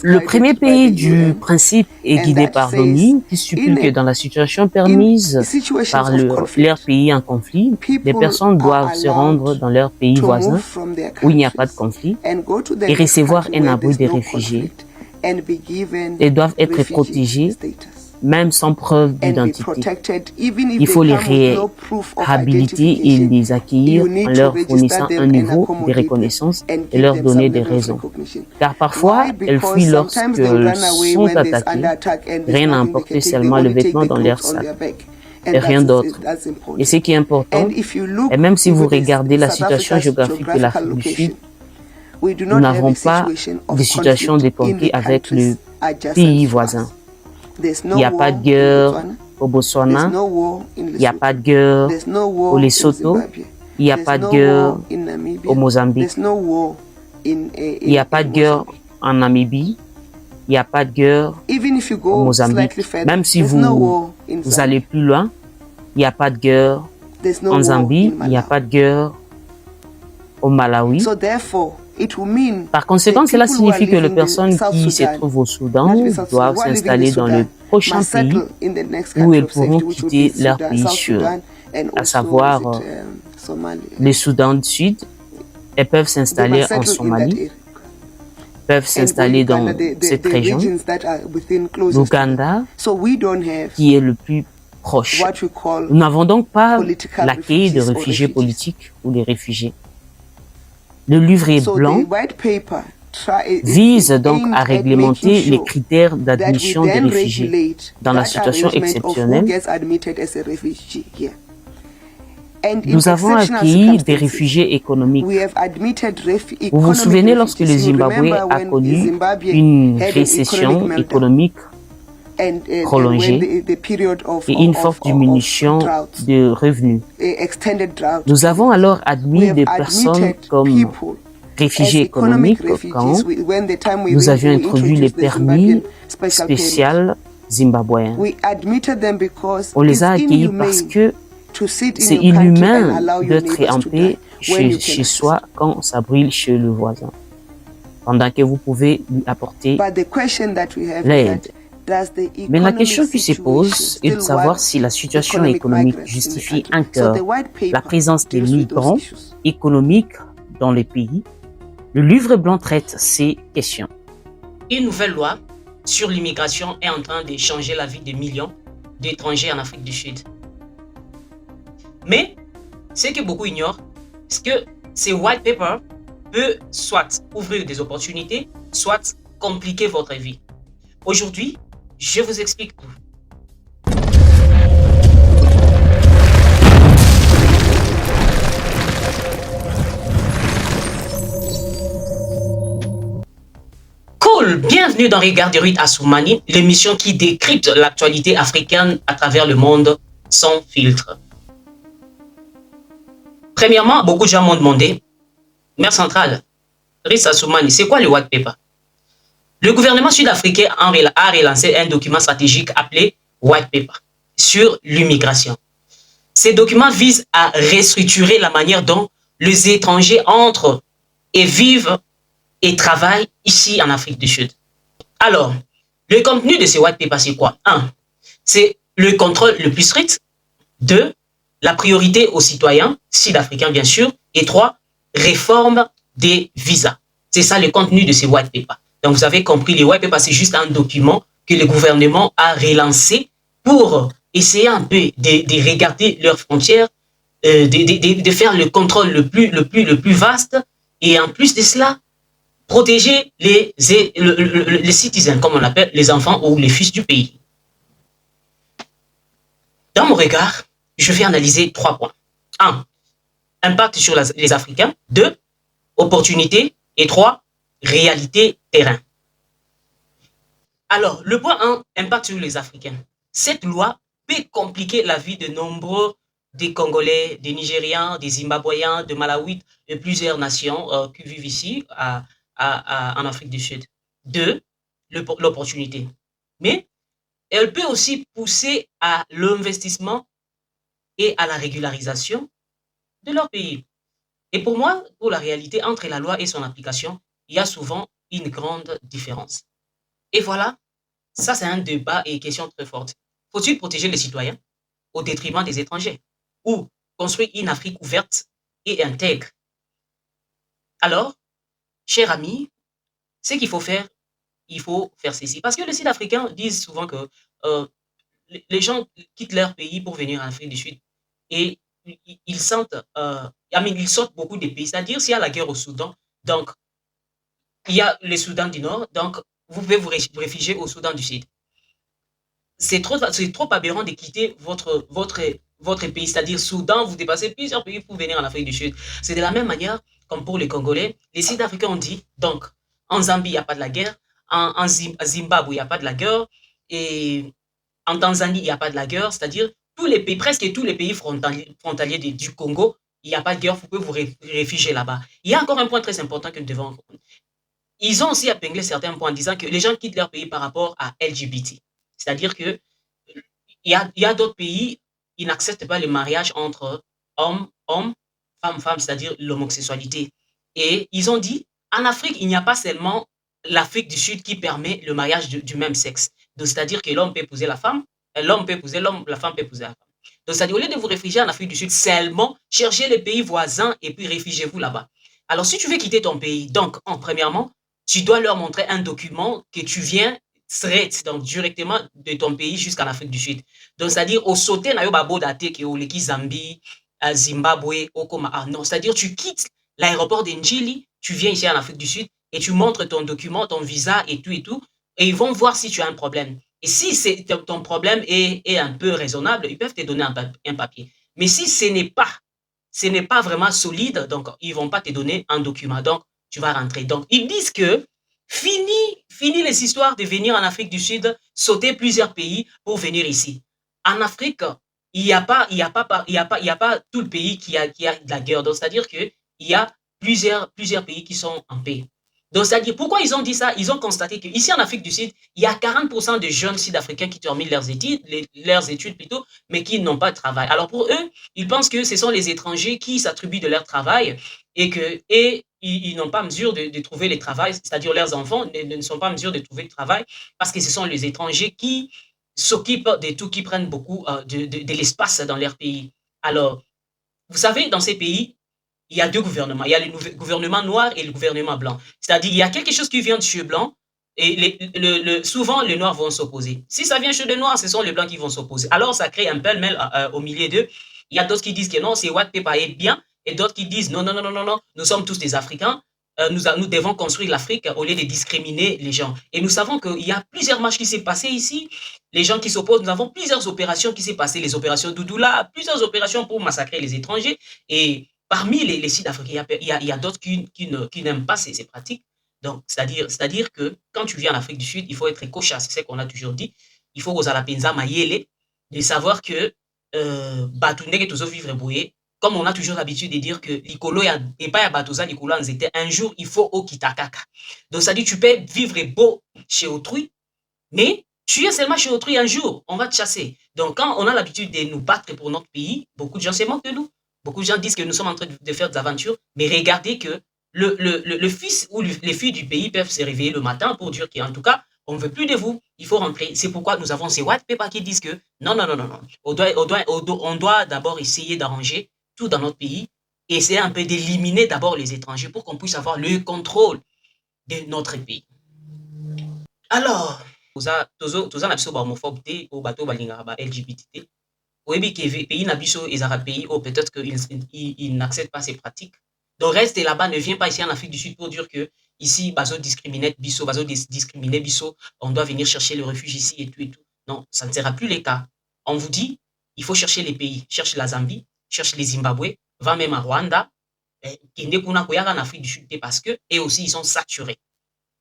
Le premier pays du principe est guidé par l'ONU, qui stipule que dans la situation permise par leur pays en conflit, les personnes doivent se rendre dans leur pays voisin où il n'y a pas de conflit et recevoir un abri des réfugiés et doivent être protégés même sans preuve d'identité. Il faut les réhabiliter et les accueillir en leur fournissant un niveau de reconnaissance et leur donner des raisons. Car parfois, elles fuient lorsqu'elles sont attaquées, rien n'a emporté, seulement le vêtement dans leur sac et rien d'autre. Et ce qui est important, et même si vous regardez la situation géographique de l'Afrique du Sud, nous n'avons pas de situation de conflit avec le pays voisin. Il n'y a pas de guerre au Botswana, il n'y a pas de guerre au Lesotho, il n'y a pas de guerre au Mozambique, il n'y a pas de guerre en Namibie, il n'y a pas de guerre au Mozambique. Même si vous allez plus loin, il n'y a pas de guerre en Zambie, il n'y a pas de guerre au Malawi. Par conséquent, cela signifie que les personnes qui se trouvent au Soudan doivent s'installer dans le prochain pays où elles pourront quitter leur pays sûr, à savoir le Soudan du Sud, et peuvent s'installer en Somalie, peuvent s'installer dans cette région, l'Ouganda, qui est le plus proche. Nous n'avons donc pas l'accueil de réfugiés politiques ou des réfugiés. Le livret blanc vise donc à réglementer les critères d'admission des réfugiés dans la situation exceptionnelle. Nous avons accueilli des réfugiés économiques. Vous vous souvenez lorsque le Zimbabwe a connu une récession économique prolongée et une forte diminution de revenus. Nous avons alors admis des personnes comme réfugiés économiques quand nous avions introduit les permis spéciaux zimbabwéens. On les a accueillis parce que c'est inhumain d'être en paix chez soi quand ça brûle chez le voisin, pendant que vous pouvez lui apporter l'aide. Mais la question qui se pose est de savoir si la situation économique justifie encore la présence des migrants économiques dans les pays. Le livre blanc traite ces questions. Une nouvelle loi sur l'immigration est en train de changer la vie de millions d'étrangers en Afrique du Sud. Mais ce que beaucoup ignorent, c'est que ces white papers peuvent soit ouvrir des opportunités, soit compliquer votre vie. Aujourd'hui, je vous explique tout. Cool, bienvenue dans Regard de Ruth Assoumani, l'émission qui décrypte l'actualité africaine à travers le monde sans filtre. Premièrement, beaucoup de gens m'ont demandé, Mère centrale, Ruth Assoumani, c'est quoi le white paper? Le gouvernement sud-africain a relancé un document stratégique appelé White Paper sur l'immigration. Ces documents visent à restructurer la manière dont les étrangers entrent et vivent et travaillent ici en Afrique du Sud. Alors, le contenu de ces White Paper, c'est quoi? 1. C'est le contrôle le plus strict. 2. La priorité aux citoyens sud-africains, bien sûr. Et 3. Réforme des visas. C'est ça le contenu de ces White Paper. Donc, vous avez compris, les white papers, c'est juste un document que le gouvernement a relancé pour essayer un peu de regarder leurs frontières, de faire le contrôle le plus vaste et en plus de cela, protéger les citoyens, comme on l'appelle, les enfants ou les fils du pays. Dans mon regard, je vais analyser 3 points. 1. Impact sur les Africains. 2. Opportunité. Et 3. Réalité terrain. Alors, le point 1, impact sur les Africains. Cette loi peut compliquer la vie de nombreux des Congolais, des Nigérians, des Zimbabwéens, de Malawi et plusieurs nations qui vivent ici en Afrique du Sud. 2, l'opportunité. Mais elle peut aussi pousser à l'investissement et à la régularisation de leur pays. Et pour moi, pour la réalité, entre la loi et son application, il y a souvent une grande différence. Et voilà, ça c'est un débat et question très forte. Faut-il protéger les citoyens au détriment des étrangers ou construire une Afrique ouverte et intègre? Alors, chers amis, ce qu'il faut faire, il faut faire ceci. Parce que les Sud-Africains disent souvent que euh, les gens quittent leur pays pour venir en Afrique du Sud et ils sentent, ils sortent beaucoup des pays. C'est-à-dire, s'il y a la guerre au Soudan, donc il y a le Soudan du Nord, donc vous pouvez vous réfugier au Soudan du Sud. C'est trop aberrant de quitter votre pays, c'est-à-dire Soudan, vous dépassez plusieurs pays pour venir en Afrique du Sud. C'est de la même manière comme pour les Congolais. Les Sud-Africains ont dit, donc, en Zambie, il n'y a pas de la guerre, en Zimbabwe, il n'y a pas de la guerre, et en Tanzanie, il n'y a pas de la guerre, c'est-à-dire tous les pays, presque tous les pays frontaliers du Congo, il n'y a pas de guerre, vous pouvez vous réfugier là-bas. Il y a encore un point très important que nous devons comprendre. Ils ont aussi épinglé certains points en disant que les gens quittent leur pays par rapport à LGBT. C'est-à-dire que il y a d'autres pays, ils n'acceptent pas le mariage entre hommes, femmes, c'est-à-dire l'homosexualité. Et ils ont dit, en Afrique, il n'y a pas seulement l'Afrique du Sud qui permet le mariage du même sexe. Donc, c'est-à-dire que l'homme peut épouser la femme, l'homme peut épouser l'homme, la femme peut épouser la femme. Donc, c'est-à-dire, au lieu de vous réfugier en Afrique du Sud, seulement cherchez les pays voisins et puis réfugiez-vous là-bas. Alors, si tu veux quitter ton pays, donc, premièrement, tu dois leur montrer un document que tu viens straight, donc directement de ton pays jusqu'en Afrique du Sud. Donc, c'est-à-dire, au sauté, na yo babo date ke au leki Zambie, à Zimbabwe, au Koma. Ah non, c'est-à-dire, tu quittes l'aéroport d'Njili, tu viens ici en Afrique du Sud et tu montres ton document, ton visa et tout, et ils vont voir si tu as un problème. Et si ton problème est un peu raisonnable, ils peuvent te donner un papier. Mais si ce n'est pas vraiment solide, donc ils ne vont pas te donner un document. Donc, tu vas rentrer. Donc, ils disent que fini les histoires de venir en Afrique du Sud, sauter plusieurs pays pour venir ici. En Afrique, il n'y a pas tout le pays qui a de la guerre. Donc, c'est-à-dire qu'il y a plusieurs pays qui sont en paix. Donc, c'est-à-dire, pourquoi ils ont dit ça? Ils ont constaté qu'ici en Afrique du Sud, il y a 40% de jeunes Sud-Africains qui terminent leurs études plutôt, mais qui n'ont pas de travail. Alors, pour eux, ils pensent que ce sont les étrangers qui s'attribuent de leur travail et ils n'ont pas mesure de trouver le travail, c'est-à-dire leurs enfants ne sont pas en mesure de trouver le travail parce que ce sont les étrangers qui s'occupent de tout, qui prennent beaucoup de l'espace dans leur pays. Alors, vous savez, dans ces pays, il y a deux gouvernements. Il y a le gouvernement noir et le gouvernement blanc. C'est-à-dire, il y a quelque chose qui vient de chez blanc et souvent, les noirs vont s'opposer. Si ça vient chez les noirs, ce sont les blancs qui vont s'opposer. Alors, ça crée un pêle-mêle au milieu d'eux. Il y a d'autres qui disent que non, c'est White Paper est bien et d'autres qui disent non, nous sommes tous des Africains. Nous devons construire l'Afrique au lieu de discriminer les gens. Et nous savons qu'il y a plusieurs marches qui s'est passées ici. Les gens qui s'opposent, nous avons plusieurs opérations qui s'est passées. Les opérations Doudoula, plusieurs opérations pour massacrer les étrangers. Et parmi les Sud-Africains, il y a d'autres qui n'aiment pas ces pratiques. Donc, c'est-à-dire que quand tu viens en Afrique du Sud, il faut être cochasse, c'est ce qu'on a toujours dit. Il faut aux Alapenza Mayele de savoir que Batunde toujours vivre bouillé. Comme on a toujours l'habitude de dire que l'icolo et pas à Batoza, l'icolo en était un jour, il faut au kitakaka. Donc, ça dit, tu peux vivre beau chez autrui, mais tu es seulement chez autrui un jour, on va te chasser. Donc, quand on a l'habitude de nous battre pour notre pays, beaucoup de gens se moquent de nous. Beaucoup de gens disent que nous sommes en train de faire des aventures, mais regardez que le fils ou les filles du pays peuvent se réveiller le matin pour dire qu'en tout cas, on ne veut plus de vous, il faut rentrer. C'est pourquoi nous avons ces white papers qui disent que non, on doit d'abord essayer d'arranger tout dans notre pays, et essayer un peu d'éliminer d'abord les étrangers pour qu'on puisse avoir le contrôle de notre pays. Alors, toza na biso ba homophobe te o bato balingaka ba LGBT te. Oyebi ke pays na biso ezaka pays où peut-être qu'ils n'acceptent pas ces pratiques. Donc reste là-bas, ne viens pas ici en Afrique du Sud pour dire que ici bazo discriminer biso, on doit venir chercher le refuge ici et tout. Non, ça ne sera plus le cas. On vous dit, il faut chercher les pays, cherche la Zambie, cherche les Zimbabwe, va même à Rwanda, kende kuna koyaka en Afrique du Sud parce que et aussi ils sont saturés.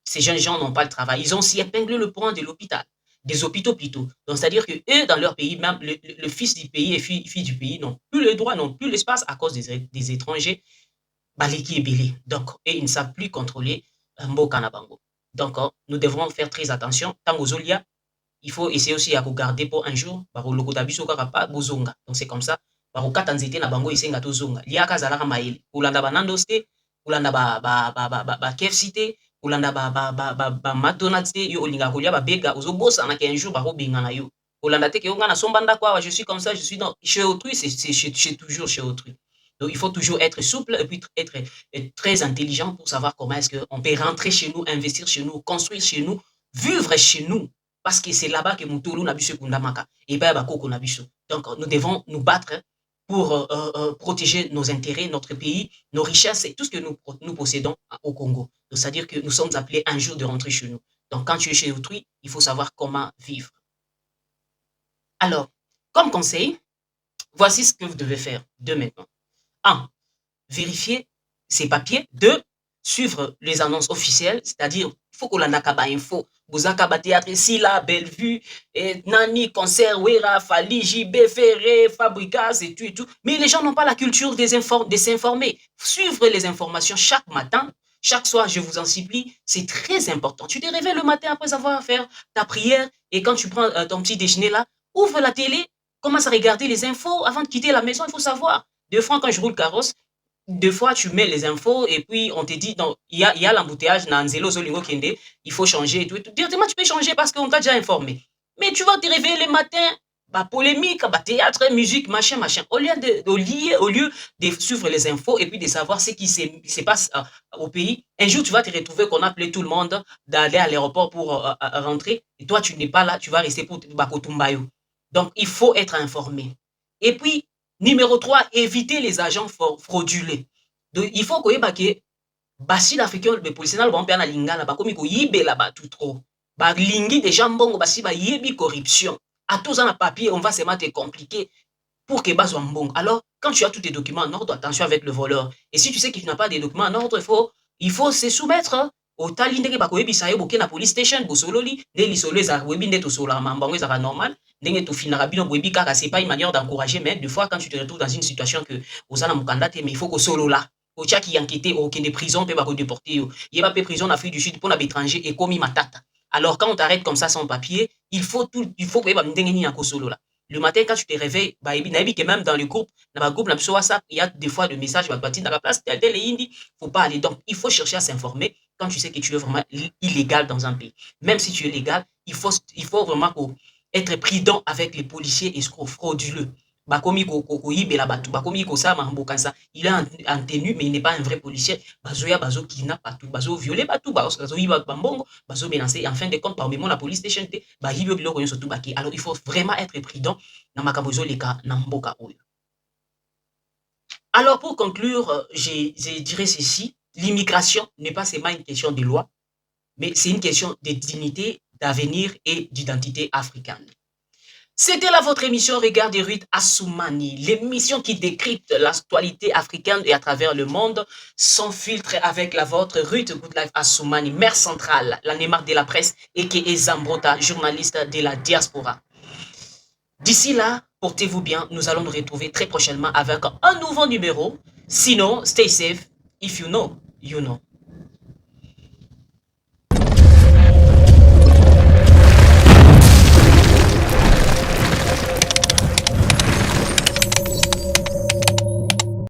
Ces jeunes gens n'ont pas le travail. Ils ont aussi épinglé le point de l'hôpital, des hôpitaux plutôt. Donc, c'est-à-dire que eux, dans leur pays, même le fils du pays et fille du pays n'ont plus le droit, n'ont plus l'espace à cause des étrangers. Baliki et Bélé. Donc, et ils ne savent plus contrôler Mboka na bango. Donc, nous devrons faire très attention. Tango Zolia, il faut essayer aussi à regarder pour un jour. Donc, c'est comme ça. Barokata nzete na bango isenga to zonga. Liaka zalaka maele. Ulanda banando ste Olanda ba KFC te, Olanda ba McDonald's te, yo olinga kolia ba bega, ozobosa na un jour ba robenga na yo. Olanda te ke yo nga na sombanda quoi, je suis comme ça, je suis dans chez autrui, c'est toujours chez autrui. Donc il faut toujours être souple et puis être très intelligent pour savoir comment est-ce qu'on peut rentrer chez nous, investir chez nous, construire chez nous, vivre chez nous. Parce que c'est là-bas que Mutulu n'a biso kundamaka et pas Bakoko n'a biso. Donc nous devons nous battre pour protéger nos intérêts, notre pays, nos richesses et tout ce que nous possédons au Congo. C'est-à-dire que nous sommes appelés un jour de rentrer chez nous. Donc quand tu es chez autrui, il faut savoir comment vivre. Alors, comme conseil, voici ce que vous devez faire de maintenant. 1. Vérifier ses papiers. 2. Suivre les annonces officielles, c'est-à-dire il faut qu'on a nakaba info. Vous avez théâtre Silla, Bellevue, Nani, Concert, Wera, Fali, JB, Ferré, Fabricas et tout. Mais les gens n'ont pas la culture de s'informer. Suivre les informations chaque matin, chaque soir, je vous en supplie, c'est très important. Tu te réveilles le matin après avoir fait ta prière et quand tu prends ton petit déjeuner là, ouvre la télé, commence à regarder les infos avant de quitter la maison, il faut savoir. Deux fois, quand je roule carrosse, deux fois, tu mets les infos et puis on te dit, il y a l'embouteillage, il faut changer et tout. Directement, tu peux changer parce qu'on t'a déjà informé. Mais tu vas te réveiller le matin, bah, polémique, bah, théâtre, musique, machin. Au lieu de suivre les infos et puis de savoir ce qui se passe au pays, un jour, tu vas te retrouver qu'on a appelé tout le monde d'aller à l'aéroport pour rentrer. Et toi, tu n'es pas là, tu vas rester pour Bakotumbayo. Donc, il faut être informé. Et puis, numéro 3, éviter les agents frauduleux. Donc, il faut que basi l'Africain, le policier, na lingala, ba komi ko yibe la ba tout trop. Ba lingi des gens bongo basi ba yebi corruption. À tous en papier, on va se mettre compliqué pour que bas mbongo. Alors, quand tu as tous tes documents en ordre, attention avec le voleur. Et si tu sais que tu n'as pas des documents en ordre, il faut se soumettre au tali ndenge ba koyebi sa yoboke na police station bosololi, ne li solo eza webi nde to sola mambango eza normal. Ndenge to finira bino boyebi kaka, c'est pas une manière d'encourager, mais des fois quand tu te retrouves dans une situation que osana mukandate, mais il faut que solo là. Au tchaki yankete au kende prison pe ba ko déporter yo. Yeba pe prison en Afrique du Sud pour na étranger et komi matata. Alors quand on t'arrête comme ça sans papier, il faut que ba ndenge ni yako solo là. Le matin quand tu te réveilles, bah nabi que même dans le groupe, dans le groupe na WhatsApp, il y a des fois de messages ba dans la place tel et indi, faut pas aller. Donc il faut chercher à s'informer quand tu sais que tu es vraiment illégal dans un pays. Même si tu es légal, il faut vraiment être prudent avec les policiers escrocs frauduleux. Bakomi koyibela batu, bakomi kosala mbokanza, il est en tenue mais il n'est pas un vrai policier. Bazoya bazo kidnap batu, bazo violer batu, bazo yiba bambongo, bazo menacer. En fin de compte, parmi la police station te, ba yibo biloko yo surtout baki. Alors il faut vraiment être prudent na makambo zo leka na mboka oyo. Alors pour conclure, je dirais ceci, l'immigration n'est pas seulement une question de loi, mais c'est une question de dignité, d'avenir et d'identité africaine. C'était là votre émission Regard de Ruth Assoumani, l'émission qui décrypte l'actualité africaine et à travers le monde, sans filtre avec la vôtre, Ruth Good Life Assoumani, maire centrale, la Neymar de la presse et qui est Zambrota, journaliste de la diaspora. D'ici là, portez-vous bien, nous allons nous retrouver très prochainement avec un nouveau numéro. Sinon, stay safe, if you know, you know.